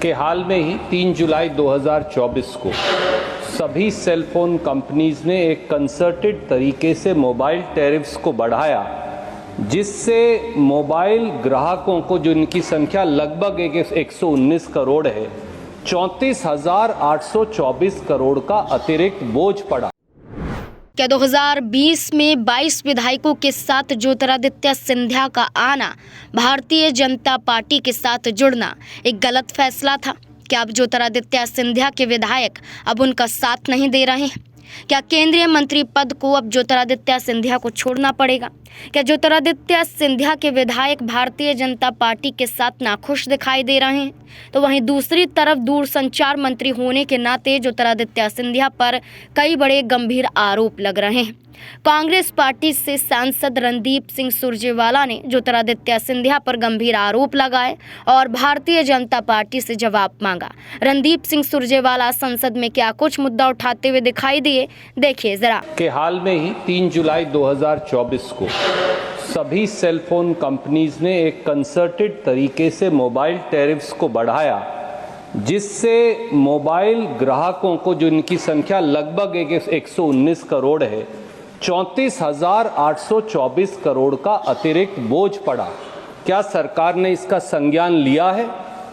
कि हाल में ही 3 जुलाई 2024 को सभी सेलफोन कंपनीज ने एक कंसर्टेड तरीके से मोबाइल टैरिफ्स को बढ़ाया, जिससे मोबाइल ग्राहकों को, जो इनकी संख्या लगभग 119 करोड़ है, 34,824 करोड़ का अतिरिक्त बोझ पड़ा। क्या 2020 में 22 विधायकों के साथ ज्योतिरादित्य सिंधिया का आना, भारतीय जनता पार्टी के साथ जुड़ना एक गलत फैसला था? क्या अब ज्योतिरादित्य सिंधिया के विधायक अब उनका साथ नहीं दे रहे हैं? क्या केंद्रीय मंत्री पद को अब ज्योतिरादित्य सिंधिया को छोड़ना पड़ेगा? क्या ज्योतिरादित्य सिंधिया के विधायक भारतीय जनता पार्टी के साथ नाखुश दिखाई दे रहे हैं? तो वहीं दूसरी तरफ दूरसंचार मंत्री होने के नाते ज्योतिरादित्य सिंधिया पर कई बड़े गंभीर आरोप लग रहे हैं। कांग्रेस पार्टी से सांसद रणदीप सिंह सुरजेवाला ने ज्योतिरादित्य सिंधिया पर गंभीर आरोप लगाए और भारतीय जनता पार्टी से जवाब मांगा। रणदीप सिंह सुरजेवाला संसद में क्या कुछ मुद्दा उठाते हुए दिखाई दिए, देखिए जरा। कि हाल में ही 3 जुलाई 2024 को सभी सेलफोन कंपनीज ने एक कंसर्टेड तरीके से मोबाइल टैरिफ्स को बढ़ाया, जिससे मोबाइल ग्राहकों को, जो इनकी संख्या लगभग 119 करोड़ है, 34,824 करोड़ का अतिरिक्त बोझ पड़ा। क्या सरकार ने इसका संज्ञान लिया है?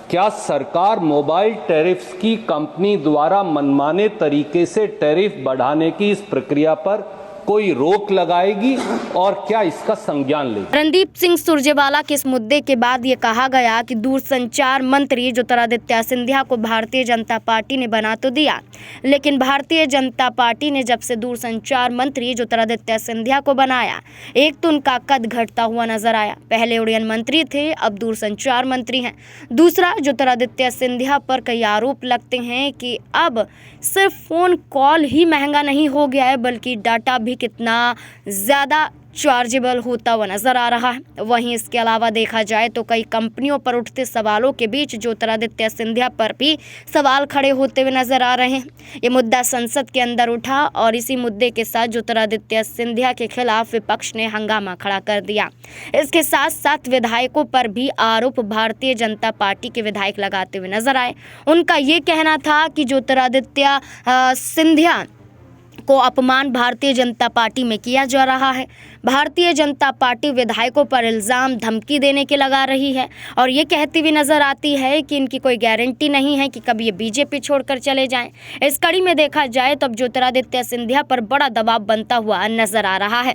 क्या सरकार मोबाइल टैरिफ्स की कंपनी द्वारा मनमाने तरीके से टैरिफ बढ़ाने की इस प्रक्रिया पर कोई रोक लगाएगी और क्या इसका संज्ञान लेगी? रणदीप सिंह सुरजेवाला के इस मुद्दे के बाद ये कहा गया कि दूरसंचार मंत्री ज्योतिरादित्य सिंधिया को भारतीय जनता पार्टी ने बना तो दिया, लेकिन भारतीय जनता पार्टी ने जब से दूरसंचार मंत्री ज्योतिरादित्य सिंधिया को बनाया, एक तो उनका कद घटता हुआ नजर आया। पहले उड़यन मंत्री थे, अब दूरसंचार मंत्री हैं। दूसरा, ज्योतिरादित्य सिंधिया पर कई आरोप लगते हैं कि अब सिर्फ फोन कॉल ही महंगा नहीं हो गया है, बल्कि डाटा भी कितना ज़्यादा चार्जेबल होता हुआ नजर आ रहा है। वहीं इसके अलावा देखा जाए तो कई कंपनियों पर उठते सवालों के बीच ज्योतिरादित्य सिंधिया पर भी सवाल खड़े होते हुए नजर आ रहे हैं। ये मुद्दा संसद के अंदर उठा और इसी मुद्दे के साथ ज्योतिरादित्य सिंधिया के खिलाफ विपक्ष ने हंगामा खड़ा कर दिया। इसके साथ साथ विधायकों पर भी आरोप भारतीय जनता पार्टी के विधायक लगाते हुए नजर आए। उनका ये कहना था कि ज्योतिरादित्य सिंधिया को अपमान भारतीय जनता पार्टी में किया जा रहा है। भारतीय जनता पार्टी विधायकों पर इल्ज़ाम धमकी देने के लगा रही है और ये कहती हुई नजर आती है कि इनकी कोई गारंटी नहीं है कि कभी ये बीजेपी छोड़कर चले जाएं। इस कड़ी में देखा जाए तो अब ज्योतिरादित्य सिंधिया पर बड़ा दबाव बनता हुआ नजर आ रहा है।